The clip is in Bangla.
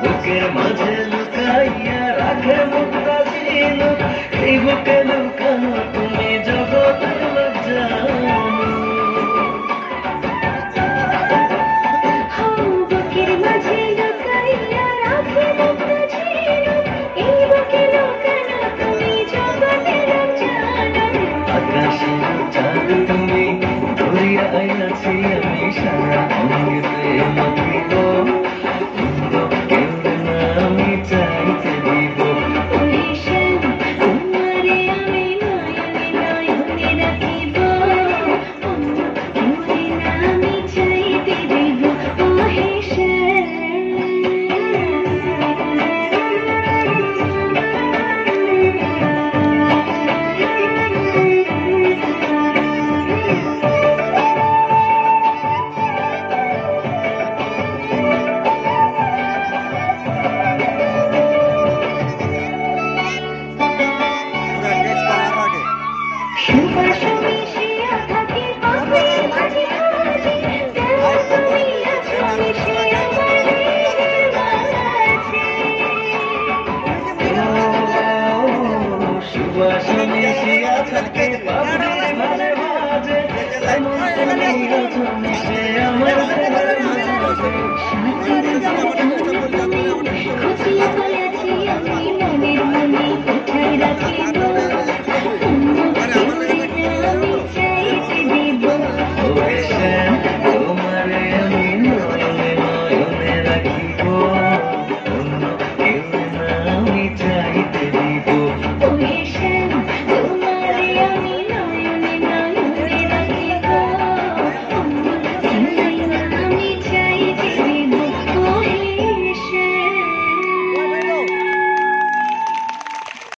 বুকের মাঝে লুকাইয়া রাখে মুক্তা ঝিনুক, এই বুকে লুকানো তুমি জগতের লজ্জা। বুকের মাঝে লুকাইয়া রাখে মুক্তা ঝিনুক, এই বুকে লুকানো তুমি জগতের লজ্জা। আকাশের চাঁদ তুমি, ধরিয়া আইয়াছি আমি সারা অঙ্গেতে মাখিব, কেউ না আমি চাইতে দিব। ওহে শ্যাম, তোমারে আমি নয়নে নয়নে রাখিব, অন্য কেউরে না আমি চাইতে দিব। ওহে সুবাস মিশিয়া থাকে পাখির মাঝে মাঝে, তেমন তুমি আছো মিশে আমার হৃদয়ের মাঝে। সুবাস মিশিয়া থাকে পাখির মাঝে মাঝে, তেমন তুমি আছো মিশে আমার হৃদয়ের মাঝে। সাথে